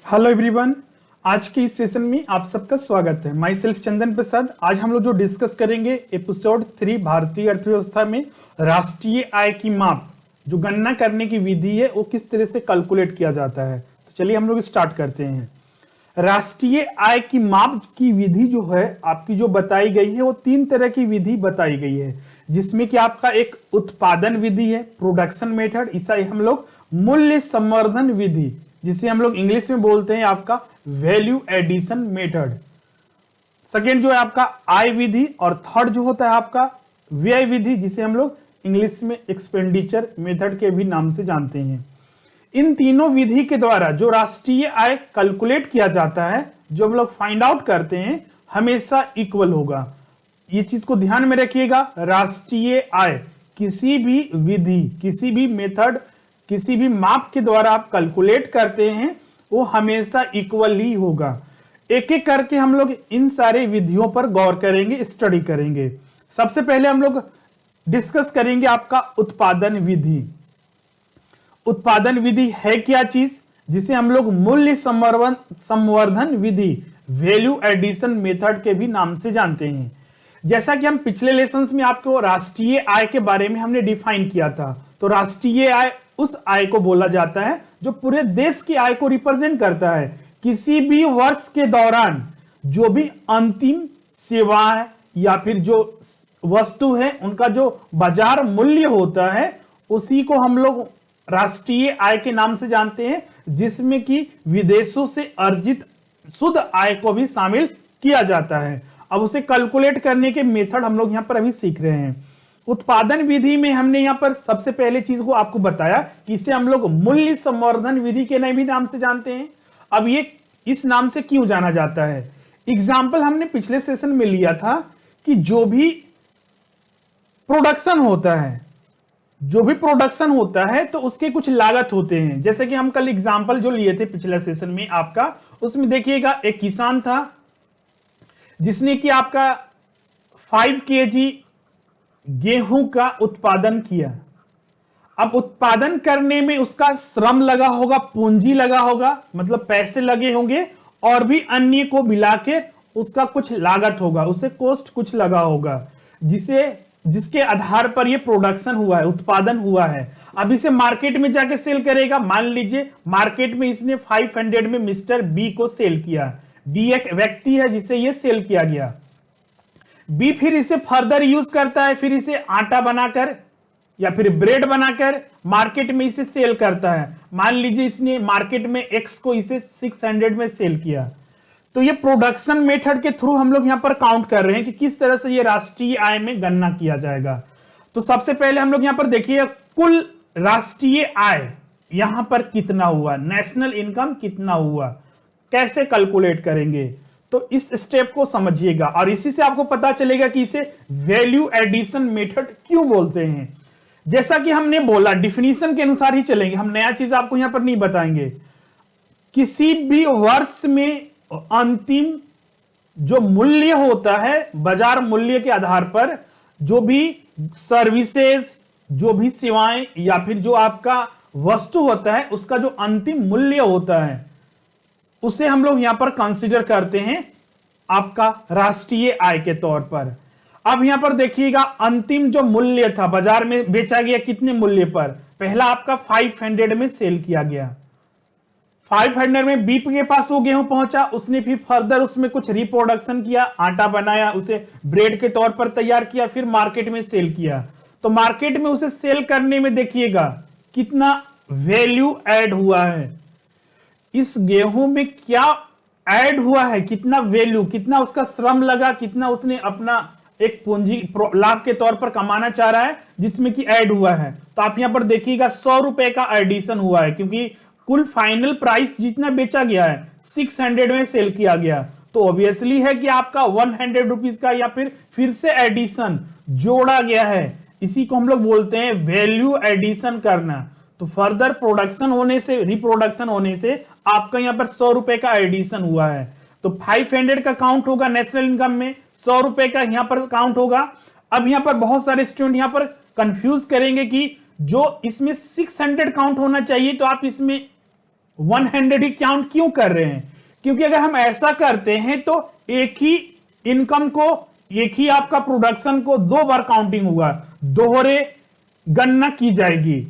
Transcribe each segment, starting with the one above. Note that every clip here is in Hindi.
Hello everyone. आज के इस सेशन में आप सबका स्वागत है। माई सेल्फ चंदन प्रसाद। आज हम लोग जो डिस्कस करेंगे एपिसोड 3 भारतीय अर्थव्यवस्था में राष्ट्रीय आय की माप, जो गणना करने की विधि है वो किस तरह से कैलकुलेट किया जाता है। तो चलिए हम लोग स्टार्ट करते हैं। राष्ट्रीय आय की माप की विधि जो है आपकी जो बताई गई है वो 3 तरह की विधि बताई गई है, जिसमें कि आपका एक उत्पादन विधि है, प्रोडक्शन मेथड, इसे हम लोग मूल्य संवर्धन विधि, जिसे हम लोग इंग्लिश में बोलते हैं आपका वैल्यू एडिशन मेथड। सेकेंड जो है आपका आय विधि, और थर्ड जो होता है आपका व्यय विधि, जिसे हम लोग इंग्लिश में एक्सपेंडिचर मेथड के भी नाम से जानते हैं। इन तीनों विधि के द्वारा जो राष्ट्रीय आय कैलकुलेट किया जाता है, जो हम लोग फाइंड आउट करते हैं, हमेशा इक्वल होगा। ये चीज को ध्यान में रखिएगा। राष्ट्रीय आय किसी भी विधि, किसी भी मेथड, किसी भी माप के द्वारा आप कैलकुलेट करते हैं वो हमेशा इक्वल ही होगा। एक एक करके हम लोग इन सारे विधियों पर गौर करेंगे, स्टडी करेंगे। सबसे पहले हम लोग डिस्कस करेंगे आपका उत्पादन विधि। उत्पादन विधि है क्या चीज, जिसे हम लोग मूल्य संवर्धन विधि, वैल्यू एडिशन मेथड के भी नाम से जानते हैं। जैसा कि हम पिछले लेसन्स में आपको राष्ट्रीय आय के बारे में हमने डिफाइन किया था, तो राष्ट्रीय आय उस आय को बोला जाता है जो पूरे देश की आय को रिप्रेजेंट करता है। किसी भी वर्ष के दौरान जो भी अंतिम सेवाएं या फिर जो वस्तु है उनका जो बाजार मूल्य होता है, उसी को हम लोग राष्ट्रीय आय के नाम से जानते हैं, जिसमें कि विदेशों से अर्जित शुद्ध आय को भी शामिल किया जाता है। अब उसे कैलकुलेट करने के मेथड हम लोग यहां पर अभी सीख रहे हैं। उत्पादन विधि में हमने यहां पर सबसे पहले चीज को आपको बताया कि इसे हम लोग मूल्य संवर्धन विधि के भी नाम से जानते हैं। अब ये इस नाम से क्यों जाना जाता है, एग्जाम्पल हमने पिछले सेशन में लिया था कि जो भी प्रोडक्शन होता है तो उसके कुछ लागत होते हैं। जैसे कि हम कल एग्जाम्पल जो लिए थे पिछले सेशन में आपका, उसमें देखिएगा एक किसान था जिसने कि आपका 5 kg गेहूं का उत्पादन किया। अब उत्पादन करने में उसका श्रम लगा होगा, पूंजी लगा होगा, मतलब पैसे लगे होंगे, और भी अन्य को मिला के उसका कुछ लागत होगा, उसे कॉस्ट कुछ लगा होगा, जिसके आधार पर ये प्रोडक्शन हुआ है, उत्पादन हुआ है। अब इसे मार्केट में जाके सेल करेगा। मान लीजिए मार्केट में इसने 500 में मिस्टर बी को सेल किया। बी एक व्यक्ति है जिसे ये सेल किया गया। बी फिर इसे फर्दर यूज करता है, फिर इसे आटा बनाकर या फिर ब्रेड बनाकर मार्केट में इसे सेल करता है। मान लीजिए इसने मार्केट में एक्स को इसे 600 में सेल किया। तो ये प्रोडक्शन मेथड के थ्रू हम लोग यहां पर काउंट कर रहे हैं कि किस तरह से ये राष्ट्रीय आय में गणना किया जाएगा। तो सबसे पहले हम लोग यहां पर देखिए कुल राष्ट्रीय आय यहां पर कितना हुआ, नेशनल इनकम कितना हुआ, कैसे कैलकुलेट करेंगे। तो इस स्टेप को समझिएगा और इसी से आपको पता चलेगा कि इसे वैल्यू एडिशन मेथड क्यों बोलते हैं। जैसा कि हमने बोला, डिफिनीशन के अनुसार ही चलेंगे, हम नया चीज आपको यहां पर नहीं बताएंगे। किसी भी वर्ष में अंतिम जो मूल्य होता है, बाजार मूल्य के आधार पर जो भी सर्विसेज, जो भी सेवाएं या फिर जो आपका वस्तु होता है, उसका जो अंतिम मूल्य होता है, उसे हम लोग यहां पर कंसीडर करते हैं आपका राष्ट्रीय आय के तौर पर। अब यहां पर देखिएगा अंतिम जो मूल्य था, बाजार में बेचा गया कितने मूल्य पर, पहला आपका 500 में सेल किया गया। 500 में बी के पास वो गेहूं पहुंचा, उसने फिर फर्दर उसमें कुछ रिप्रोडक्शन किया, आटा बनाया, उसे ब्रेड के तौर पर तैयार किया, फिर मार्केट में सेल किया। तो मार्केट में उसे सेल करने में देखिएगा कितना वैल्यू ऐड हुआ है, इस गेहूं में क्या ऐड हुआ है, कितना वैल्यू, कितना उसका श्रम लगा, कितना उसने अपना एक पूंजी लाभ के तौर पर कमाना चाह रहा है, जिसमें कि ऐड हुआ है। तो आप यहां पर देखिएगा 100 रुपए का एडिशन हुआ है, क्योंकि कुल फाइनल प्राइस जितना बेचा गया है 600 में सेल किया गया। तो ऑब्वियसली है कि आपका 100 रुपीज का या फिर से एडिशन जोड़ा गया है। इसी को हम लोग बोलते हैं वैल्यू एडिशन करना। तो फर्दर प्रोडक्शन होने से, रिप्रोडक्शन होने से आपका यहां पर 100 रुपए का एडिशन हुआ है। तो 500 का काउंट होगा नेशनल इनकम में, 100 रुपए का यहां पर काउंट होगा। अब यहां पर बहुत सारे स्टूडेंट यहां पर कंफ्यूज करेंगे कि जो इसमें 600 काउंट होना चाहिए, तो आप इसमें 100 ही काउंट क्यों कर रहे हैं? क्योंकि अगर हम ऐसा करते हैं तो एक ही इनकम को, एक ही आपका प्रोडक्शन को दो बार काउंटिंग होगा, दोहरे गणना की जाएगी।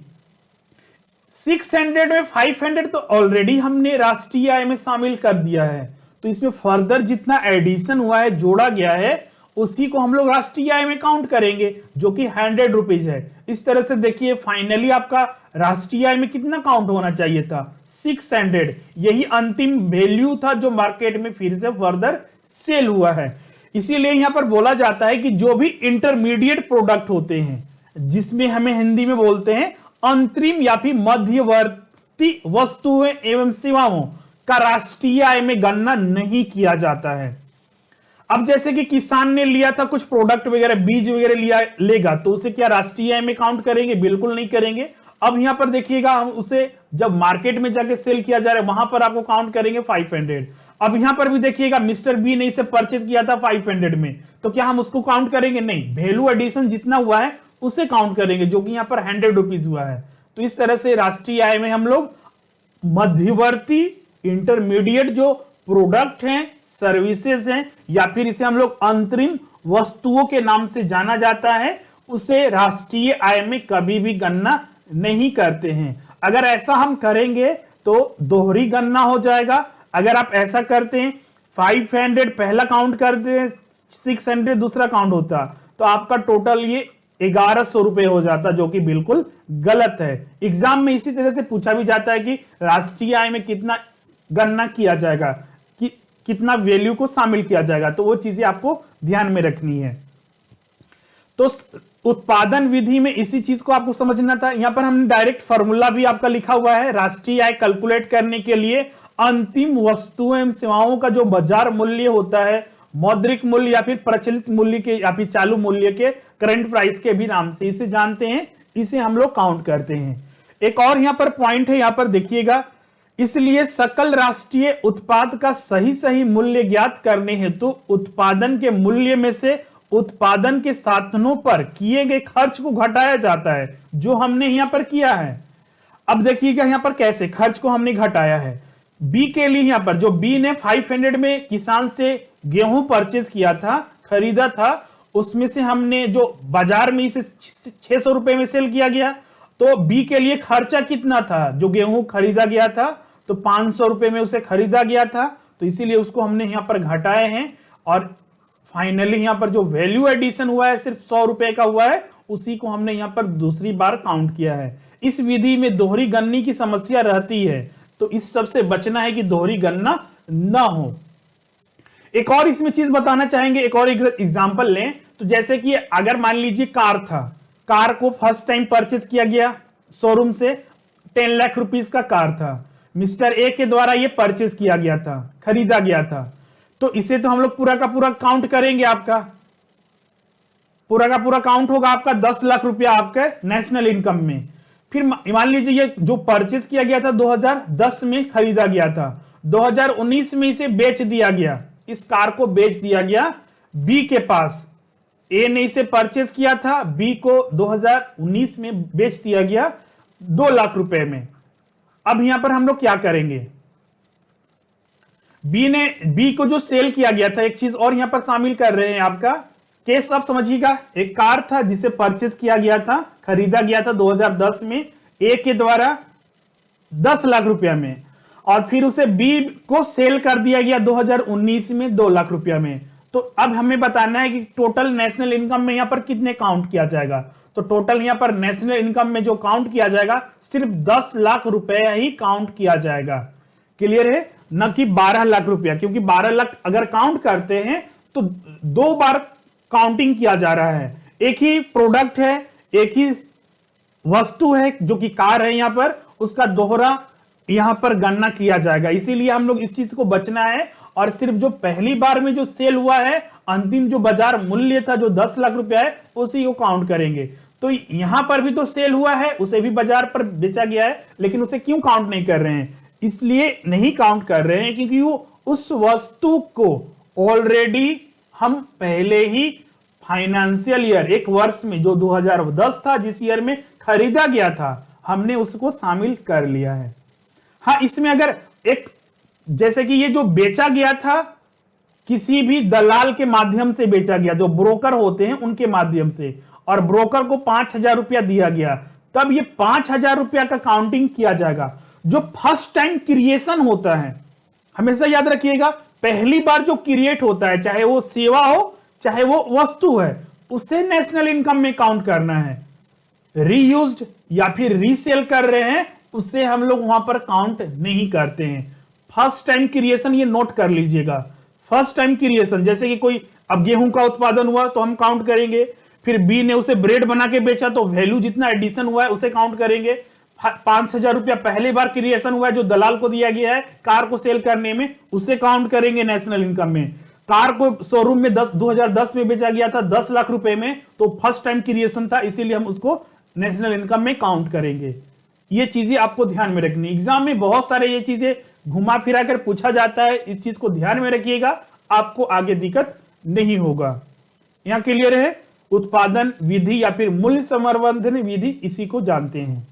600 में 500 तो ऑलरेडी हमने राष्ट्रीय आय में शामिल कर दिया है, तो इसमें फर्दर जितना एडिशन हुआ है, जोड़ा गया है, उसी को हम लोग राष्ट्रीय आय में काउंट करेंगे, जो कि 100 रुपीज है। इस तरह से देखिए फाइनली आपका राष्ट्रीय आय में कितना काउंट होना चाहिए था? 600। यही अंतिम वैल्यू था जो मार्केट में फिर से फर्दर सेल हुआ है। इसीलिए यहां पर बोला जाता है कि जो भी इंटरमीडिएट प्रोडक्ट होते हैं, जिसमें हमें हिंदी में बोलते हैं अंतरिम या फिर मध्यवर्ती वस्तुएं एवं सेवाओं का राष्ट्रीय आय में गणना नहीं किया जाता है। अब जैसे कि किसान ने लिया था कुछ प्रोडक्ट वगैरह, बीज वगैरह लिया लेगा, तो उसे क्या राष्ट्रीय आय में काउंट करेंगे? बिल्कुल नहीं करेंगे। अब यहां पर देखिएगा, हम उसे जब मार्केट में जाके सेल किया जा रहा है, वहां पर आपको काउंट करेंगे 500। अब यहां पर भी देखिएगा, मिस्टर बी ने इसे परचेज किया था 500 में, तो क्या हम उसको काउंट करेंगे? नहीं, वैल्यू एडिशन जितना हुआ है उसे काउंट करेंगे, जो कि यहां पर 100 रुपीज हुआ है। तो इस तरह से राष्ट्रीय आय में हम लोग मध्यवर्ती, इंटरमीडिएट जो प्रोडक्ट हैं, सर्विसेज हैं, या फिर इसे हम लोग अंतरिम वस्तुओं के नाम से जाना जाता है, उसे राष्ट्रीय आय में कभी भी गणना नहीं करते हैं। अगर ऐसा हम करेंगे तो दोहरी गणना हो जाएगा। अगर आप ऐसा करते हैं, 500 पहला काउंट करते हैं, 600 दूसरा काउंट होता, तो आपका टोटल ये 1100 रुपए हो जाता, जो कि बिल्कुल गलत है। एग्जाम में इसी तरह से पूछा भी जाता है कि राष्ट्रीय आय में कितना गणना किया जाएगा, कि कितना वैल्यू को शामिल किया जाएगा, तो वो चीजें आपको ध्यान में रखनी है। तो उत्पादन विधि में इसी चीज को आपको समझना था। यहां पर हमने डायरेक्ट फॉर्मूला भी आपका लिखा हुआ है। राष्ट्रीय आय कैलकुलेट करने के लिए अंतिम वस्तुओं एवं सेवाओं का जो बाजार मूल्य होता है, मौद्रिक मूल्य या फिर प्रचलित मूल्य के या फिर चालू मूल्य के, करंट प्राइस के भी नाम से इसे जानते हैं, इसे हम लोग काउंट करते हैं। एक और यहां पर पॉइंट है, यहां पर देखिएगा, इसलिए सकल राष्ट्रीय उत्पाद का सही मूल्य ज्ञात करने हेतु उत्पादन के मूल्य में से उत्पादन के साधनों पर किए गए खर्च को घटाया जाता है, जो हमने यहां पर किया है। अब देखिएगा यहां पर कैसे खर्च को हमने घटाया है। बी के लिए यहां पर जो बी ने 500 में किसान से गेहूं परचेज किया था, खरीदा था, उसमें से हमने जो बाजार में इसे 600 रुपए में सेल किया गया, तो बी के लिए खर्चा कितना था? जो गेहूं खरीदा गया था तो 500 रुपए में उसे खरीदा गया था, तो इसीलिए उसको हमने यहां पर घटाए हैं। और फाइनली यहां पर जो वैल्यू एडिशन हुआ है सिर्फ 100 रुपए का हुआ है, उसी को हमने यहां पर दूसरी बार काउंट किया है। इस विधि में दोहरी गणना की समस्या रहती है, तो इस सब से बचना है कि दोहरी गणना ना हो। एक और इसमें चीज बताना चाहेंगे, एक और एग्जांपल लें, तो जैसे कि अगर मान लीजिए कार था, कार को फर्स्ट टाइम परचेज किया गया शोरूम से, 10 लाख रुपीस का कार था, मिस्टर ए के द्वारा ये परचेज किया गया था, खरीदा गया था, तो इसे तो हम लोग पूरा का पूरा काउंट करेंगे। आपका पूरा का पूरा काउंट होगा आपका 10 लाख रुपया आपके नेशनल इनकम में। फिर मान लीजिए ये जो परचेज किया गया था 2010 में खरीदा गया था, 2019 में इसे बेच दिया गया, इस कार को बेच दिया गया बी के पास। ए ने इसे परचेज किया था, बी को 2019 में बेच दिया गया 2 लाख रुपए में। अब यहां पर हम लोग क्या करेंगे? बी को जो सेल किया गया था, एक चीज और यहां पर शामिल कर रहे हैं आपका केस, आप समझिएगा। एक कार था जिसे परचेज किया गया था, खरीदा गया था 2010 में ए के द्वारा 10 लाख रुपया में, और फिर उसे बी को सेल कर दिया गया 2019 में 2 लाख रुपया में। तो अब हमें बताना है कि टोटल नेशनल इनकम में यहां पर कितने काउंट किया जाएगा। तो टोटल यहां पर नेशनल इनकम में जो काउंट किया जाएगा सिर्फ 10 लाख रुपया ही काउंट किया जाएगा। क्लियर है? न कि 12 लाख रुपया, क्योंकि 12 लाख अगर काउंट करते हैं तो 2 बार काउंटिंग किया जा रहा है। एक ही प्रोडक्ट है, एक ही वस्तु है जो कि कार है, यहां पर उसका दोहरा यहां पर गणना किया जाएगा। इसीलिए हम लोग इस चीज को बचना है, और सिर्फ जो पहली बार में जो सेल हुआ है, अंतिम जो बाजार मूल्य था जो 10 लाख रुपया है, उसी को काउंट करेंगे। तो यहां पर भी तो सेल हुआ है, उसे भी बाजार पर बेचा गया है, लेकिन उसे क्यों काउंट नहीं कर रहे हैं? इसलिए नहीं काउंट कर रहे हैं क्योंकि वो उस वस्तु को ऑलरेडी हम पहले ही फाइनेंशियल ईयर, एक वर्ष में जो 2010 था, जिस ईयर में खरीदा गया था, हमने उसको शामिल कर लिया है। हाँ, इसमें अगर एक जैसे कि ये जो बेचा गया था किसी भी दलाल के माध्यम से बेचा गया, जो ब्रोकर होते हैं उनके माध्यम से, और ब्रोकर को 5,000 रुपया दिया गया, तब ये 5,000 रुपया का काउंटिंग किया जाएगा। जो फर्स्ट टाइम क्रिएशन होता है, हमेशा याद रखिएगा, पहली बार जो क्रिएट होता है, चाहे वो सेवा हो चाहे वो वस्तु है, उसे नेशनल इनकम में काउंट करना है। रीयूज्ड या फिर रीसेल कर रहे हैं, उससे हम लोग वहां पर काउंट नहीं करते हैं। फर्स्ट टाइम क्रिएशन, ये नोट कर लीजिएगा, फर्स्ट टाइम क्रिएशन, जैसे कि कोई अब गेहूं का उत्पादन हुआ तो हम काउंट करेंगे, फिर बी ने उसे ब्रेड बना के बेचा तो वैल्यू जितना एडिशन हुआ है उसे काउंट करेंगे। 5,000 रुपया पहली बार क्रिएशन हुआ है जो दलाल को दिया गया है कार को सेल करने में, उसे काउंट करेंगे नेशनल इनकम में। कार को शोरूम में 2010 में बेचा गया था 10 लाख रुपए में, तो फर्स्ट टाइम क्रिएशन था, इसीलिए हम उसको नेशनल इनकम में काउंट करेंगे। ये चीजें आपको ध्यान में रखनी, एग्जाम में बहुत सारे ये चीजें घुमा फिरा कर पूछा जाता है, इस चीज को ध्यान में रखिएगा, आपको आगे दिक्कत नहीं होगा। यहां क्लियर है? उत्पादन विधि या फिर मूल्य संवर्धन विधि, इसी को जानते हैं।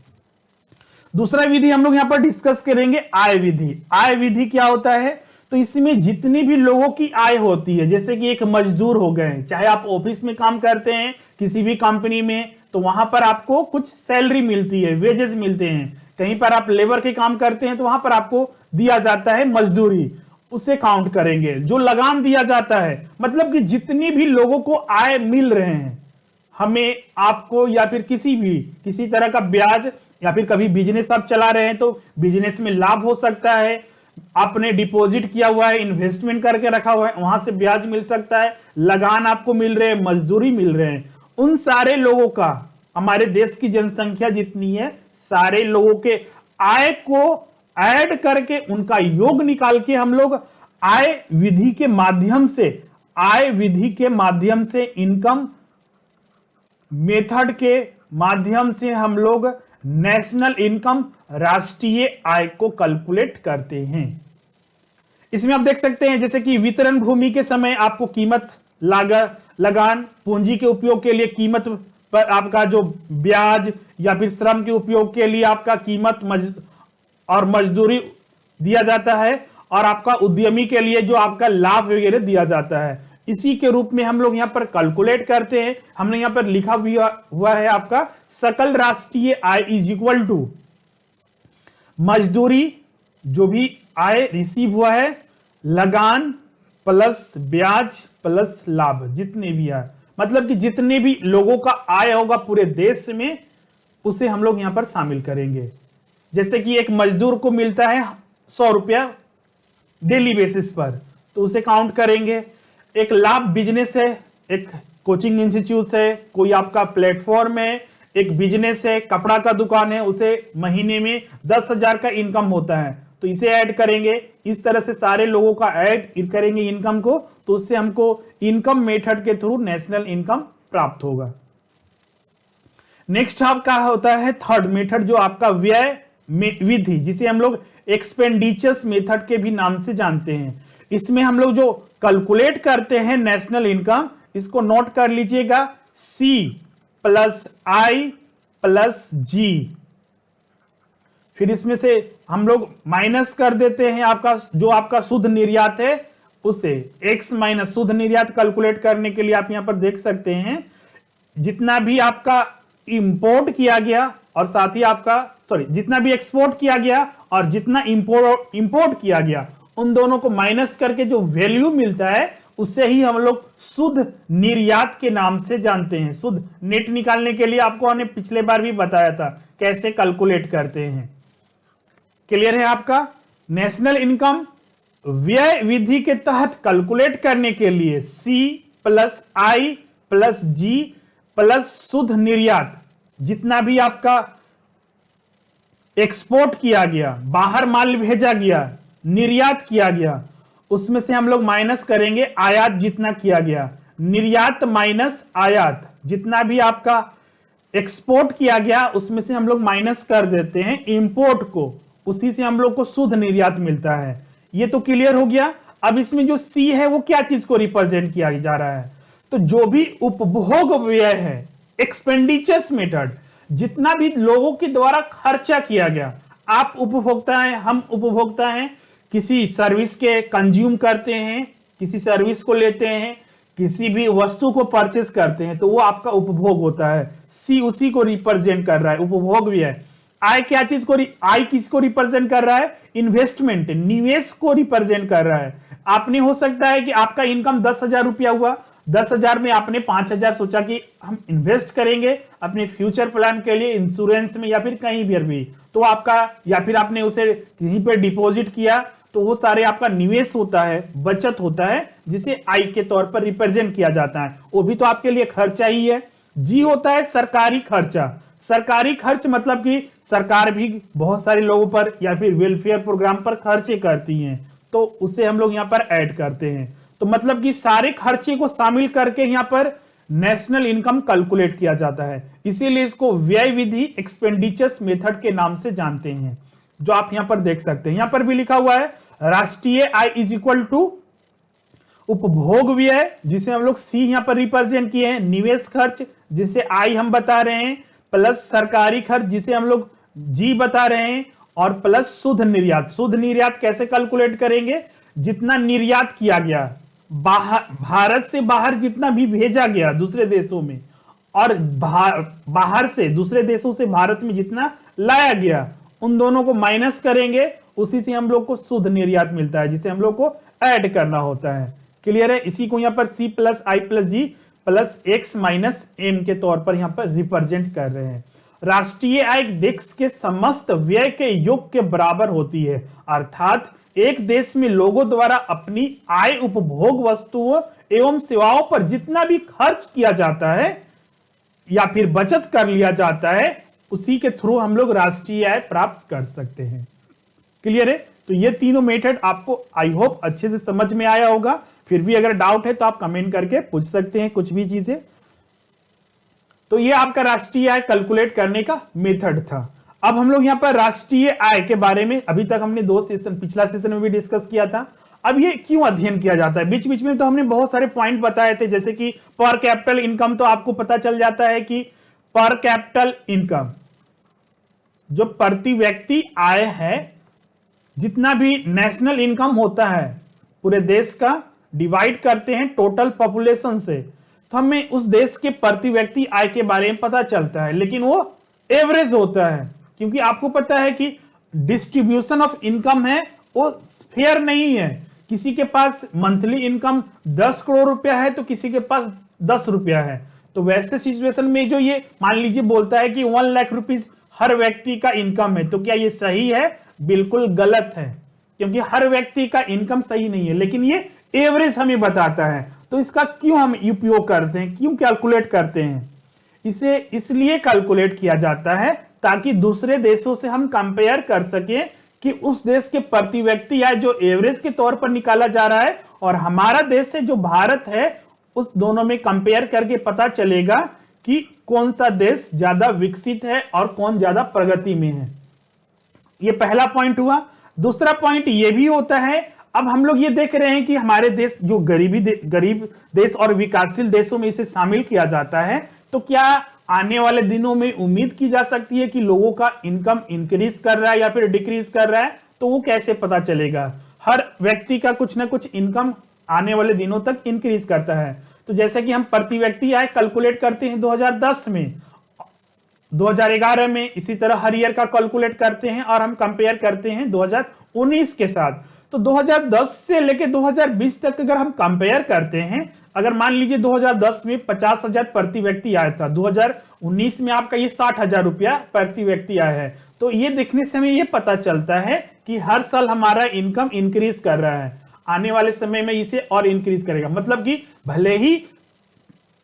दूसरा विधि हम लोग यहां पर डिस्कस करेंगे, आय विधि। आय विधि क्या होता है? तो इसमें जितनी भी लोगों की आय होती है, जैसे कि एक मजदूर हो गए, चाहे आप ऑफिस में काम करते हैं किसी भी कंपनी में, तो वहां पर आपको कुछ सैलरी मिलती है, वेजेस मिलते हैं। कहीं पर आप लेबर के काम करते हैं तो वहां पर आपको दिया जाता है मजदूरी, उसे काउंट करेंगे। जो लगान दिया जाता है, मतलब कि जितनी भी लोगों को आय मिल रहे हैं, हमें, आपको, या फिर किसी तरह का ब्याज, या फिर कभी बिजनेस आप चला रहे हैं तो बिजनेस में लाभ हो सकता है, आपने डिपॉजिट किया हुआ है, इन्वेस्टमेंट करके रखा हुआ है, वहां से ब्याज मिल सकता है, लगान आपको मिल रहे हैं, मजदूरी मिल रहे हैं। उन सारे लोगों का, हमारे देश की जनसंख्या जितनी है, सारे लोगों के आय को ऐड करके उनका योग निकाल के हम लोग आय विधि के माध्यम से इनकम मेथड के माध्यम से हम लोग नेशनल इनकम, राष्ट्रीय आय को कैलकुलेट करते हैं। इसमें आप देख सकते हैं, जैसे कि वितरण भूमि के समय आपको कीमत, लागत, लगान, पूंजी के उपयोग के लिए कीमत पर आपका जो ब्याज, या फिर श्रम के उपयोग के लिए आपका कीमत और मजदूरी दिया जाता है, और आपका उद्यमी के लिए जो आपका लाभ वगैरह दिया जाता है, इसी के रूप में हम लोग यहां पर कैलकुलेट करते हैं। हमने यहां पर लिखा हुआ है आपका सकल राष्ट्रीय आय इज इक्वल टू मजदूरी, जो भी आय रिसीव हुआ है, लगान प्लस ब्याज प्लस लाभ, जितने भी आय, मतलब कि जितने भी लोगों का आय होगा पूरे देश में, उसे हम लोग यहां पर शामिल करेंगे। जैसे कि एक मजदूर को मिलता है 100 रुपया डेली बेसिस पर, तो उसे काउंट करेंगे। एक लाभ बिजनेस है, एक कोचिंग इंस्टीट्यूट है, कोई आपका प्लेटफॉर्म है, एक बिजनेस है, कपड़ा का दुकान है, उसे महीने में 10,000 का इनकम होता है, तो इसे ऐड करेंगे। इस तरह से सारे लोगों का ऐड करेंगे इनकम को, तो उससे हमको इनकम मेथड के थ्रू नेशनल इनकम प्राप्त होगा। नेक्स्ट आपका होता है थर्ड मेथड, जो आपका व्यय विधि, जिसे हम लोग एक्सपेंडिचर्स मेथड के भी नाम से जानते हैं। इसमें हम लोग जो कैलकुलेट करते हैं नेशनल इनकम, इसको नोट कर लीजिएगा, C plus I plus G। फिर इसमें से हम लोग माइनस कर देते हैं आपका जो आपका शुद्ध निर्यात है उसे, X माइनस शुद्ध निर्यात कैलकुलेट करने के लिए आप यहां पर देख सकते हैं, जितना भी आपका इंपोर्ट किया गया और साथ ही आपका जितना भी एक्सपोर्ट किया गया और जितना इंपोर्ट किया गया, उन दोनों को माइनस करके जो वैल्यू मिलता है उससे ही हम लोग शुद्ध निर्यात के नाम से जानते हैं। शुद्ध नेट निकालने के लिए आपको हमने पिछले बार भी बताया था कैसे कैलकुलेट करते हैं। क्लियर है आपका? नेशनल इनकम व्यय विधि के तहत कैलकुलेट करने के लिए C plus I plus G plus शुद्ध निर्यात, जितना भी आपका एक्सपोर्ट किया गया, बाहर माल भेजा गया, निर्यात किया गया, उसमें से हम लोग माइनस करेंगे आयात जितना किया गया। निर्यात माइनस आयात, जितना भी आपका एक्सपोर्ट किया गया उसमें से हम लोग माइनस कर देते हैं इंपोर्ट को, उसी से हम लोग को शुद्ध निर्यात मिलता है। ये तो क्लियर हो गया। अब इसमें जो C है वो क्या चीज को रिप्रेजेंट किया जा रहा है? तो जो भी उपभोग व्यय है, एक्सपेंडिचर्स मेथड, जितना भी लोगों के द्वारा खर्चा किया गया। आप उपभोक्ता हैं, हम उपभोक्ता हैं, किसी सर्विस के कंज्यूम करते हैं, किसी सर्विस को लेते हैं, किसी भी वस्तु को परचेस करते हैं, तो वो आपका उपभोग होता है। सी उसी को रिप्रेजेंट कर रहा है, उपभोग भी है। आई क्या चीज को, आई किसको रिप्रेजेंट कर रहा है? इन्वेस्टमेंट, निवेश को रिप्रेजेंट कर रहा है। आपने हो सकता है कि आपका इनकम 10,000 रुपया हुआ, 10,000 में आपने 5,000 सोचा कि हम इन्वेस्ट करेंगे अपने फ्यूचर प्लान के लिए, इंश्योरेंस में या फिर कहीं भी, तो आपका, या फिर आपने उसे कहीं पर डिपॉजिट किया, तो वो सारे आपका निवेश होता है, बचत होता है, जिसे आई के तौर पर रिप्रेजेंट किया जाता है। वो भी तो आपके लिए खर्चा ही है। जी होता है सरकारी खर्चा। सरकारी खर्च मतलब कि सरकार भी बहुत सारे लोगों पर या फिर वेलफेयर प्रोग्राम पर खर्चे करती हैं, तो उसे हम लोग यहाँ पर ऐड करते हैं। तो मतलब कि सारे खर्चे को शामिल करके यहाँ पर नेशनल इनकम कैलकुलेट किया जाता है, इसीलिए इसको व्यय विधि, एक्सपेंडिचर्स मेथड के नाम से जानते हैं, जो आप यहां पर देख सकते हैं। यहां पर भी लिखा हुआ है राष्ट्रीय आय इज इक्वल टू उपभोग व्यय, जिसे हम लोग सी यहां पर रिप्रेजेंट किए हैं, निवेश खर्च जिसे आई हम बता रहे हैं, प्लस सरकारी खर्च जिसे हम लोग जी बता रहे हैं, और प्लस शुद्ध निर्यात। शुद्ध निर्यात कैसे कैलकुलेट करेंगे? जितना निर्यात किया गया, भारत से बाहर जितना भी भेजा गया दूसरे देशों में, और बाहर से दूसरे देशों से भारत में जितना लाया गया, उन दोनों को माइनस करेंगे, उसी से हम लोग को शुद्ध निर्यात मिलता है, जिसे हम लोग को ऐड करना होता है। क्लियर है? इसी को यहाँ पर सी प्लस आई प्लस जी प्लस एक्स माइनस एम के तौर पर यहाँ पर रिप्रेजेंट कर रहे हैं। राष्ट्रीय आय देश के समस्त व्यय के योग के बराबर होती है, अर्थात एक देश में लोगों द्वारा अपनी आय, उपभोग वस्तुओं एवं सेवाओं पर जितना भी खर्च किया जाता है या फिर बचत कर लिया जाता है, उसी के थ्रू हम लोग राष्ट्रीय आय प्राप्त कर सकते हैं। क्लियर है? तो ये तीनों मेथड आपको आई होप अच्छे से समझ में आया होगा। फिर भी अगर डाउट है तो आप कमेंट करके पूछ सकते हैं कुछ भी चीजें। तो ये आपका राष्ट्रीय आय कैलकुलेट करने का मेथड था। अब हम लोग यहाँ पर राष्ट्रीय आय के बारे में अभी तक हमने पिछला सेशन में भी डिस्कस किया था। अब ये क्यों अध्ययन किया जाता है? बीच बीच में तो हमने बहुत सारे पॉइंट बताए थे, जैसे कि पर कैपिटल इनकम, तो आपको पता चल जाता है कि पर कैपिटल इनकम जो प्रति व्यक्ति आय है, जितना भी नेशनल इनकम होता है पूरे देश का, डिवाइड करते हैं टोटल पॉपुलेशन से, तो हमें उस देश के प्रति व्यक्ति आय के बारे में पता चलता है, लेकिन वो एवरेज होता है, क्योंकि आपको पता है कि डिस्ट्रीब्यूशन ऑफ इनकम है वो फेयर नहीं है। किसी के पास मंथली इनकम 10 करोड़ रुपया है तो किसी के पास 10 रुपया है, तो वैसे सिचुएशन में जो ये मान लीजिए बोलता है कि 1 लाख रुपीज हर व्यक्ति का इनकम है, तो क्या ये सही है? बिल्कुल गलत है, क्योंकि हर व्यक्ति का इनकम सही नहीं है, लेकिन ये एवरेज हमें बताता है। तो इसका क्यों हम उपयोग करते हैं, क्यों कैलकुलेट करते हैं? इसे इसलिए कैलकुलेट किया जाता है ताकि दूसरे देशों से हम कंपेयर कर सकें कि उस देश के प्रति व्यक्ति आय जो एवरेज के तौर पर निकाला जा रहा है और हमारा देश है जो भारत है, उस दोनों में कंपेयर करके पता चलेगा कि कौन सा देश ज्यादा विकसित है और कौन ज्यादा प्रगति में है। ये पहला पॉइंट हुआ। दूसरा पॉइंट ये भी होता है, अब हम लोग ये देख रहे हैं कि हमारे देश जो गरीब देश और विकासशील देशों में इसे शामिल किया जाता है, तो क्या आने वाले दिनों में उम्मीद की जा सकती है कि लोगों का इनकम इंक्रीज कर रहा है या फिर डिक्रीज कर रहा है? तो वो कैसे पता चलेगा? हर व्यक्ति का कुछ ना कुछ इनकम आने वाले दिनों तक इंक्रीज करता है। तो जैसे कि हम प्रति व्यक्ति आय कैलकुलेट करते हैं 2010 में, 2011 में, इसी तरह हर ईयर का कैलकुलेट करते हैं और हम कंपेयर करते हैं 2019 के साथ। तो 2010 से लेकर 2020 तक अगर हम कंपेयर करते हैं, अगर मान लीजिए 2010 में 50,000 प्रति व्यक्ति आया था, 2019 में आपका ये 60,000 रुपया प्रति व्यक्ति आया है, तो ये देखने से हमें ये पता चलता है कि हर साल हमारा इनकम इंक्रीज कर रहा है, आने वाले समय में इसे और इंक्रीज करेगा। मतलब कि भले ही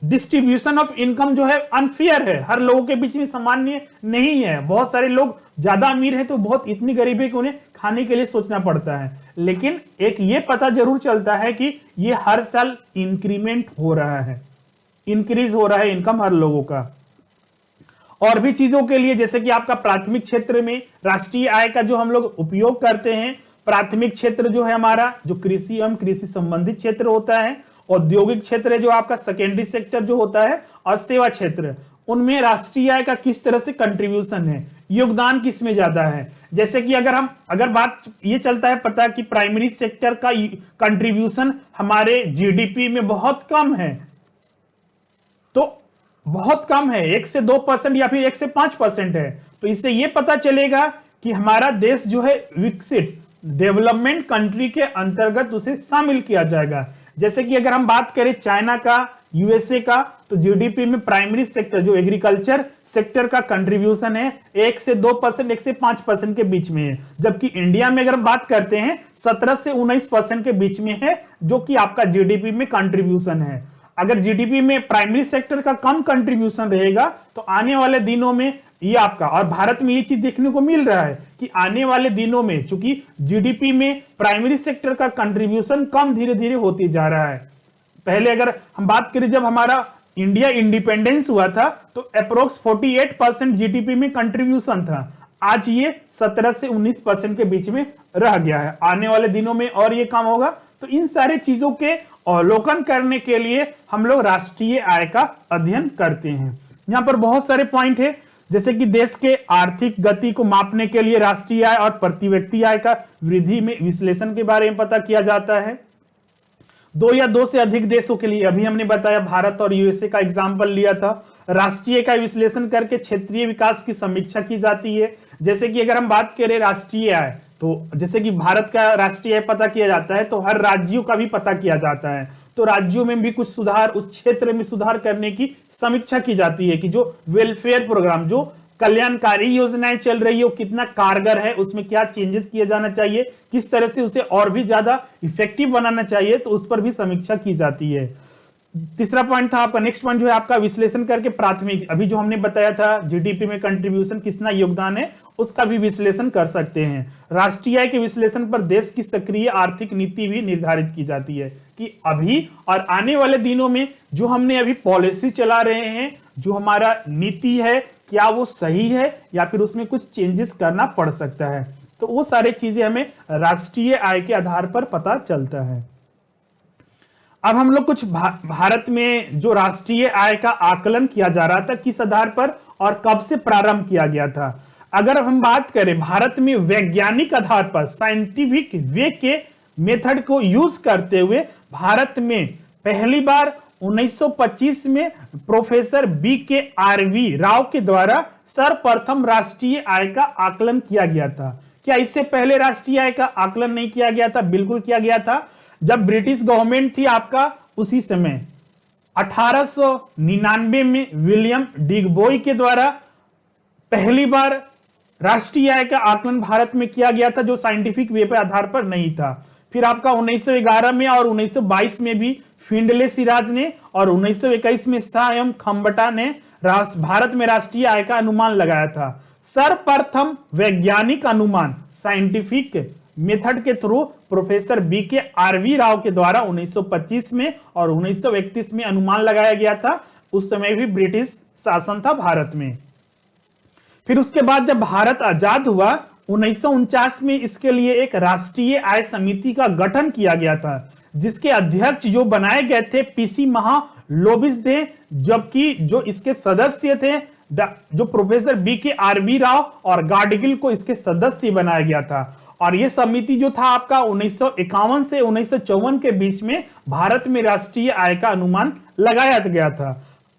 डिस्ट्रीब्यूशन ऑफ इनकम जो है अनफेयर है, हर लोगों के बीच में सामान्य नहीं है, बहुत सारे लोग ज्यादा अमीर है तो बहुत इतनी गरीबी कि उन्हें खाने के लिए सोचना पड़ता है, लेकिन एक ये पता जरूर चलता है कि ये हर साल इंक्रीमेंट हो रहा है, इंक्रीज हो रहा है इनकम हर लोगों का। और भी चीजों के लिए, जैसे कि आपका प्राथमिक क्षेत्र में राष्ट्रीय आय का जो हम लोग उपयोग करते हैं, प्राथमिक क्षेत्र जो है हमारा, जो कृषि एवं कृषि संबंधित क्षेत्र होता है, औद्योगिक क्षेत्र है जो आपका सेकेंडरी सेक्टर जो होता है, और सेवा क्षेत्र, उनमें राष्ट्रीय आय का किस तरह से कंट्रीब्यूशन है, योगदान किसमें ज्यादा है। जैसे कि अगर बात ये चलता है पता कि प्राइमरी सेक्टर का कंट्रीब्यूशन हमारे जीडीपी में बहुत कम है, तो बहुत कम है, 1 से 2% या फिर 1 से 5% है, तो इससे ये पता चलेगा कि हमारा देश जो है विकसित डेवलपमेंट कंट्री के अंतर्गत उसे शामिल किया जाएगा। जैसे कि अगर हम बात करें चाइना का, यूएसए का, तो जीडीपी में प्राइमरी सेक्टर जो एग्रीकल्चर सेक्टर का कंट्रीब्यूशन है 1 से 2%, 1 से 5% के बीच में है, जबकि इंडिया में अगर हम बात करते हैं 17 से 19% के बीच में है, जो कि आपका जीडीपी में कंट्रीब्यूशन है। अगर जीडीपी में प्राइमरी सेक्टर का कम कंट्रीब्यूशन रहेगा तो आने वाले दिनों में ये आपका, और भारत में ये चीज देखने को मिल रहा है कि आने वाले दिनों में चूंकि जीडीपी में प्राइमरी सेक्टर का कंट्रीब्यूशन कम धीरे धीरे होती जा रहा है। पहले अगर हम बात करें जब हमारा इंडिया इंडिपेंडेंस हुआ था तो अप्रोक्स 48% जीडीपी में कंट्रीब्यूशन था, आज ये 17 से 19% के बीच में रह गया है। आने वाले दिनों में और ये कम होगा। तो इन सारे चीजों के अवलोकन करने के लिए हम लोग राष्ट्रीय आय का अध्ययन करते हैं। यहाँ पर बहुत सारे पॉइंट है, जैसे कि देश के आर्थिक गति को मापने के लिए राष्ट्रीय आय और प्रति व्यक्ति आय का वृद्धि में विश्लेषण के बारे में पता किया जाता है। 2 या 2 से अधिक देशों के लिए, अभी हमने बताया भारत और यूएसए का एग्जाम्पल लिया था, राष्ट्रीय का विश्लेषण करके क्षेत्रीय विकास की समीक्षा की जाती है। जैसे कि अगर हम बात करें राष्ट्रीय आय, तो जैसे कि भारत का राष्ट्रीय आय पता किया जाता है तो हर राज्यों का भी पता किया जाता है, तो राज्यों में भी कुछ सुधार, उस क्षेत्र में सुधार करने की समीक्षा की जाती है कि जो वेलफेयर प्रोग्राम, जो कल्याणकारी योजनाएं चल रही है वो कितना कारगर है, उसमें क्या चेंजेस किए जाना चाहिए, किस तरह से उसे और भी ज्यादा इफेक्टिव बनाना चाहिए, तो उस पर भी समीक्षा की जाती है। तीसरा पॉइंट था आपका, नेक्स्ट पॉइंट जो है आपका विश्लेषण करके प्राथमिक, अभी जो हमने बताया था जीडीपी में कंट्रीब्यूशन कितना योगदान है उसका भी विश्लेषण कर सकते हैं। राष्ट्रीय आय के विश्लेषण पर देश की सक्रिय आर्थिक नीति भी निर्धारित की जाती है कि अभी और आने वाले दिनों में जो हमने अभी पॉलिसी चला रहे हैं, जो हमारा नीति है, क्या वो सही है या फिर उसमें कुछ चेंजेस करना पड़ सकता है। तो वो सारी चीजें हमें राष्ट्रीय आय के आधार पर पता चलता है। अब हम लोग कुछ भारत में जो राष्ट्रीय आय का आकलन किया जा रहा था किस आधार पर और कब से प्रारंभ किया गया था। अगर हम बात करें भारत में वैज्ञानिक आधार पर, साइंटिफिक वे के मेथड को यूज करते हुए भारत में पहली बार 1925 में प्रोफेसर BKRV राव के द्वारा सर्वप्रथम राष्ट्रीय आय का आकलन किया गया था। क्या इससे पहले राष्ट्रीय आय का आकलन नहीं किया गया था? बिल्कुल किया गया था। जब ब्रिटिश गवर्नमेंट थी आपका, उसी समय 1899 में विलियम डिगबोई के द्वारा पहली बार राष्ट्रीय आय का आकलन भारत में किया गया था, जो साइंटिफिक वे पे आधार पर नहीं था। फिर आपका 1911 में और 1922 में भी फिंडले सिराज ने और 1921 में शाह एवं खम्बटा ने भारत में राष्ट्रीय आय का अनुमान लगाया था। सर्वप्रथम वैज्ञानिक अनुमान साइंटिफिक मेथड के थ्रू प्रोफेसर BKRV राव के द्वारा 1925 में और 1931 में अनुमान लगाया गया था। उस समय भी ब्रिटिश शासन था भारत में। फिर उसके बाद जब भारत आजाद हुआ 1949 में इसके लिए एक राष्ट्रीय आय समिति का गठन किया गया था, जिसके अध्यक्ष जो बनाए गए थे PC महालोबिस थे, जबकि जो इसके सदस्य थे जो प्रोफेसर BKRV राव और गाडगिल को इसके सदस्य बनाया गया था। और यह समिति जो था आपका 1951 से 1954 के बीच में भारत में राष्ट्रीय आय का अनुमान लगाया गया था।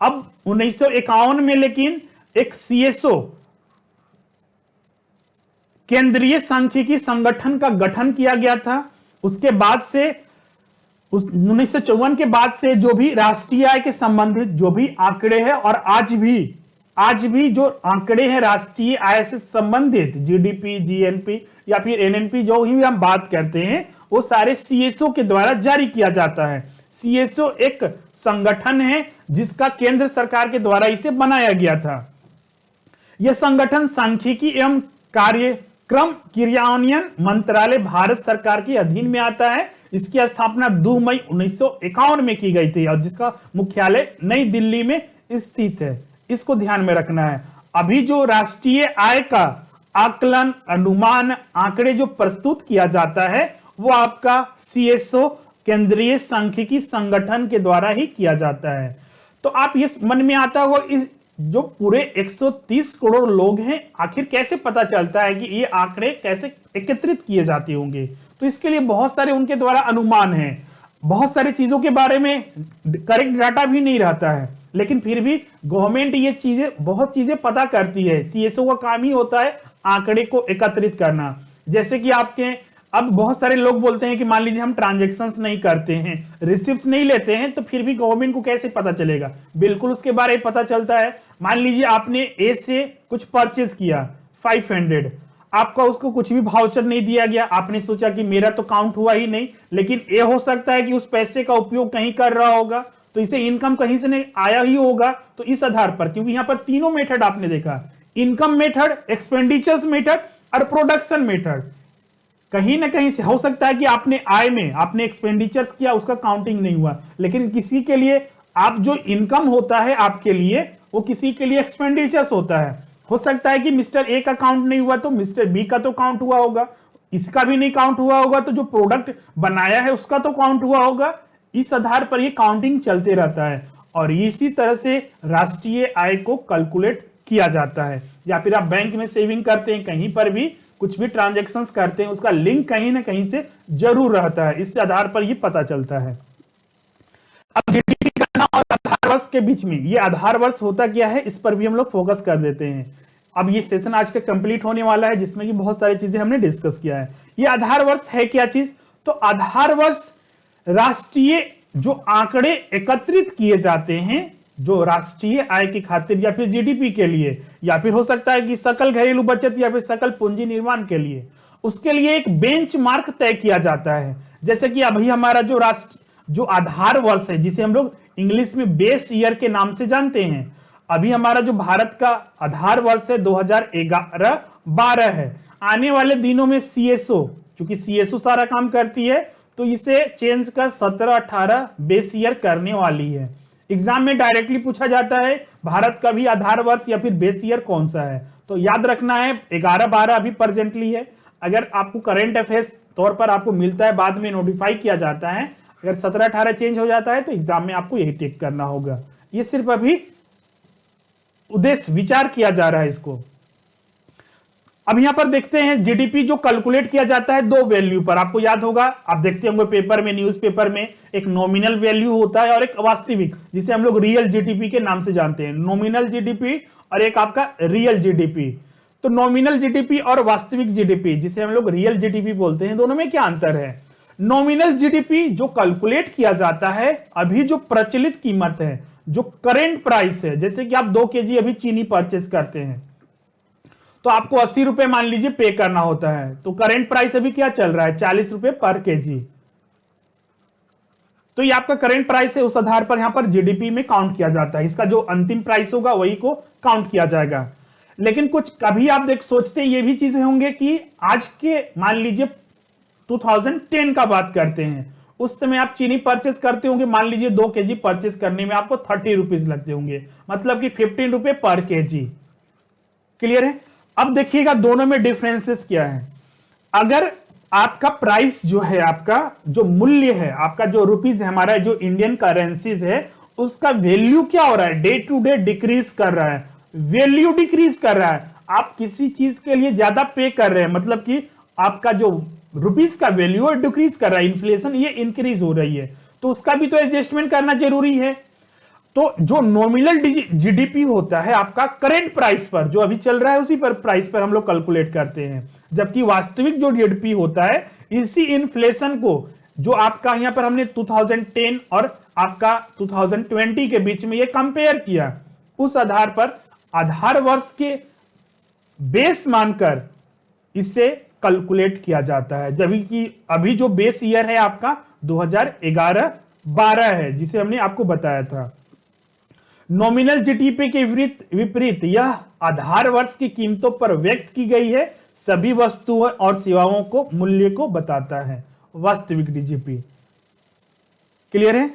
अब 1951 में लेकिन एक CSO केंद्रीय सांख्यिकी संगठन का गठन किया गया था। उसके बाद से 1954 के बाद से जो भी राष्ट्रीय आय के संबंधित जो भी आंकड़े हैं और आज भी जो आंकड़े हैं राष्ट्रीय आय से संबंधित GDP, GNP या फिर NNP जो ही हम बात करते हैं, वो सारे CSO के द्वारा जारी किया जाता है। CSO एक संगठन है जिसका केंद्र सरकार के द्वारा इसे बनाया गया था। यह संगठन सांख्यिकी एवं कार्यक्रम क्रियान्वयन मंत्रालय भारत सरकार के अधीन में आता है। इसकी स्थापना 2 मई 1951 में की गई थी और जिसका मुख्यालय नई दिल्ली में स्थित है। इसको ध्यान में रखना है। अभी जो राष्ट्रीय आय का आकलन, अनुमान, आंकड़े जो प्रस्तुत किया जाता है वो आपका CSO केंद्रीय सांख्यिकी संगठन के द्वारा ही किया जाता है। तो आप ये मन में आता हुआ जो पूरे 130 करोड़ लोग हैं, आखिर कैसे पता चलता है कि ये आंकड़े कैसे एकत्रित किए जाते होंगे? तो इसके लिए बहुत सारे उनके द्वारा अनुमान हैं, बहुत सारी चीजों के बारे में करेक्ट डाटा भी नहीं रहता है, लेकिन फिर भी गवर्नमेंट ये चीजें बहुत चीजें पता करती है। सीएसओ का काम ही होता है आंकड़े को एकत्रित करना। जैसे कि आपके अब बहुत सारे लोग बोलते हैं कि मान लीजिए हम ट्रांजैक्शंस नहीं करते हैं, रिसिप्ट्स नहीं लेते हैं, तो फिर भी गवर्नमेंट को कैसे पता चलेगा? बिल्कुल उसके बारे में पता चलता है। मान लीजिए आपने ए से कुछ परचेज किया 500, आपका उसको कुछ भी वाउचर नहीं दिया गया, आपने सोचा कि मेरा तो काउंट हुआ ही नहीं, लेकिन ये हो सकता है कि उस पैसे का उपयोग कहीं कर रहा होगा, तो इसे इनकम कहीं से नहीं आया ही होगा। तो इस आधार पर, क्योंकि यहां पर तीनों मेथड आपने देखा, इनकम मेथड, एक्सपेंडिचर्स मेथड और प्रोडक्शन मेथड, कहीं ना कहीं से हो सकता है कि आपने आय में आपने एक्सपेंडिचर्स किया, उसका काउंटिंग नहीं हुआ, लेकिन किसी के लिए आप जो इनकम होता है आपके लिए, वो किसी के लिए एक्सपेंडिचर्स होता है। हो सकता है कि मिस्टर ए का काउंट नहीं हुआ तो मिस्टर बी का तो काउंट हुआ होगा, इसका भी नहीं काउंट हुआ होगा तो जो प्रोडक्ट बनाया है उसका तो काउंट हुआ होगा। इस आधार पर ये काउंटिंग चलते रहता है और इसी तरह से राष्ट्रीय आय को कैलकुलेट किया जाता है। या फिर आप बैंक में सेविंग करते हैं, कहीं पर भी कुछ भी ट्रांजैक्शंस करते हैं, उसका लिंक कहीं ना कहीं से जरूर रहता है, इस आधार पर ये पता चलता है। अब जीडीपी गणना और आधार वर्ष के बीच में, ये आधार वर्ष होता क्या है इस पर भी हम लोग फोकस कर देते हैं। अब ये सेशन आज का कंप्लीट होने वाला है जिसमें कि बहुत सारी चीजें हमने डिस्कस किया है। ये आधार वर्ष है क्या चीज? तो आधार वर्ष राष्ट्रीय जो आंकड़े एकत्रित किए जाते हैं, जो राष्ट्रीय आय की खातिर या फिर जीडीपी के लिए, या फिर हो सकता है कि सकल घरेलू बचत या फिर सकल पूंजी निर्माण के लिए, उसके लिए एक बेंचमार्क तय किया जाता है। जैसे कि अभी हमारा जो आधार वर्ष है, जिसे हम लोग इंग्लिश में बेस ईयर के नाम से जानते हैं, अभी हमारा जो भारत का आधार वर्ष है 2011-12 है। आने वाले दिनों में सीएसओ, क्योंकि सीएसओ सारा काम करती है, तो इसे चेंज कर 17-18 बेस ईयर करने वाली है। एग्जाम में डायरेक्टली पूछा जाता है भारत का भी आधार वर्ष या फिर बेस ईयर कौन सा है, तो याद रखना है 11-12 अभी प्रेजेंटली है। अगर आपको करंट अफेयर्स तौर पर आपको मिलता है, बाद में नोटिफाई किया जाता है, अगर 17-18 चेंज हो जाता है तो एग्जाम में आपको यही टिक करना होगा। ये सिर्फ अभी उद्देश्य विचार किया जा रहा है इसको। अब यहां पर देखते हैं जीडीपी जो कैलकुलेट किया जाता है दो वैल्यू पर। आपको याद होगा, आप देखते होंगे पेपर में, न्यूज़पेपर में, एक नॉमिनल वैल्यू होता है और एक वास्तविक, जिसे हम लोग रियल जीडीपी के नाम से जानते हैं। नॉमिनल जीडीपी और एक आपका रियल जीडीपी। तो नॉमिनल जीडीपी और वास्तविक जीडीपी, जिसे हम लोग रियल जीडीपी बोलते हैं, दोनों में क्या अंतर है? नॉमिनल जीडीपी जो कैलकुलेट किया जाता है, अभी जो प्रचलित कीमत है, जो करेंट प्राइस है, जैसे कि आप 2 केजी अभी चीनी परचेस करते हैं तो आपको 80 रुपए मान लीजिए पे करना होता है, तो करेंट प्राइस अभी क्या चल रहा है? 40 रुपए पर केजी। तो ये आपका करेंट प्राइस है, उस आधार पर यहां पर जीडीपी में काउंट किया जाता है। इसका जो अंतिम प्राइस होगा वही को काउंट किया जाएगा। लेकिन कुछ कभी आप सोचते ये भी चीजें होंगे कि आज के मान लीजिए 2010 का बात करते हैं, उस समय आप चीनी परचेस करते होंगे, मान लीजिए 2 केजी परचेस करने में आपको 30 रुपीज लगते होंगे, मतलब कि 15 रुपए पर केजी। क्लियर है? अब देखिएगा दोनों में डिफरेंसेस क्या है। अगर आपका प्राइस जो है, आपका जो मूल्य है, आपका जो रुपीज है, हमारा जो इंडियन करेंसीज है, उसका वैल्यू क्या हो रहा है? डे टू डे डिक्रीज कर रहा है, वैल्यू डिक्रीज कर रहा है। आप किसी चीज के लिए ज्यादा पे कर रहे हैं, मतलब कि आपका जो रुपीज का वैल्यू है डिक्रीज कर रहा है, इन्फ्लेशन ये इंक्रीज हो रही है, तो उसका भी तो एडजस्टमेंट करना जरूरी है। तो जो नॉमिनल जीडीपी होता है आपका करेंट प्राइस पर, जो अभी चल रहा है उसी पर प्राइस पर हम लोग कैलकुलेट करते हैं, जबकि वास्तविक जो जीडीपी होता है इसी इन्फ्लेशन को, जो आपका यहां पर हमने 2010 और आपका 2020 के बीच में ये कंपेयर किया, उस आधार पर आधार वर्ष के बेस मानकर इसे कैलकुलेट किया जाता है। जबकि अभी जो बेस ईयर है आपका 2011-12 है, जिसे हमने आपको बताया था। नॉमिनल जीडीपी के विपरीत यह आधार वर्ष की कीमतों पर व्यक्त की गई है सभी वस्तुओं और सेवाओं को मूल्य को बताता है, वास्तविक जीडीपी। क्लियर है?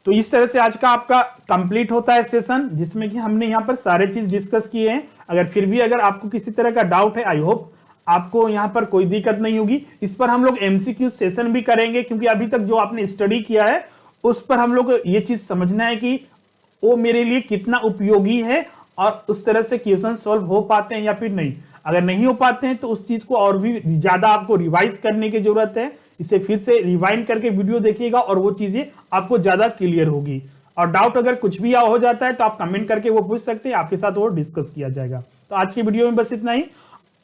तो इस तरह से आज का आपका कंप्लीट होता है सेशन, जिसमें कि हमने यहां पर सारे चीज डिस्कस किए हैं। अगर फिर भी अगर आपको किसी तरह का डाउट है, आई होप आपको यहां पर कोई दिक्कत नहीं होगी। इस पर हम लोग एमसीक्यू सेशन भी करेंगे, क्योंकि अभी तक जो आपने स्टडी किया है उस पर हम लोग ये चीज समझना है कि वो मेरे लिए कितना उपयोगी है और उस तरह से क्वेश्चन सॉल्व हो पाते हैं या फिर नहीं। अगर नहीं हो पाते हैं तो उस चीज को और भी ज्यादा आपको रिवाइज करने की जरूरत है। इसे फिर से रिवाइंड करके वीडियो देखिएगा और वो चीजें आपको ज्यादा क्लियर होगी। और डाउट अगर कुछ भी हो जाता है तो आप कमेंट करके वो पूछ सकते हैं, आपके साथ वो डिस्कस किया जाएगा। तो आज की वीडियो में बस इतना ही।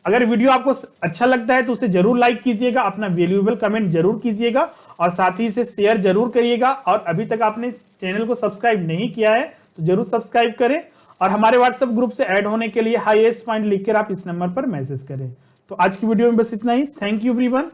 अगर वीडियो आपको अच्छा लगता है तो उसे जरूर लाइक कीजिएगा, अपना वैल्यूएबल कमेंट जरूर कीजिएगा और साथ ही इसे शेयर जरूर करिएगा। और अभी तक आपने चैनल को सब्सक्राइब नहीं किया है तो जरूर सब्सक्राइब करें और हमारे व्हाट्सएप ग्रुप से ऐड होने के लिए हाईएस्ट पॉइंट लिखकर आप इस नंबर पर मैसेज करें। तो आज की वीडियो में बस इतना ही। Thank you everyone.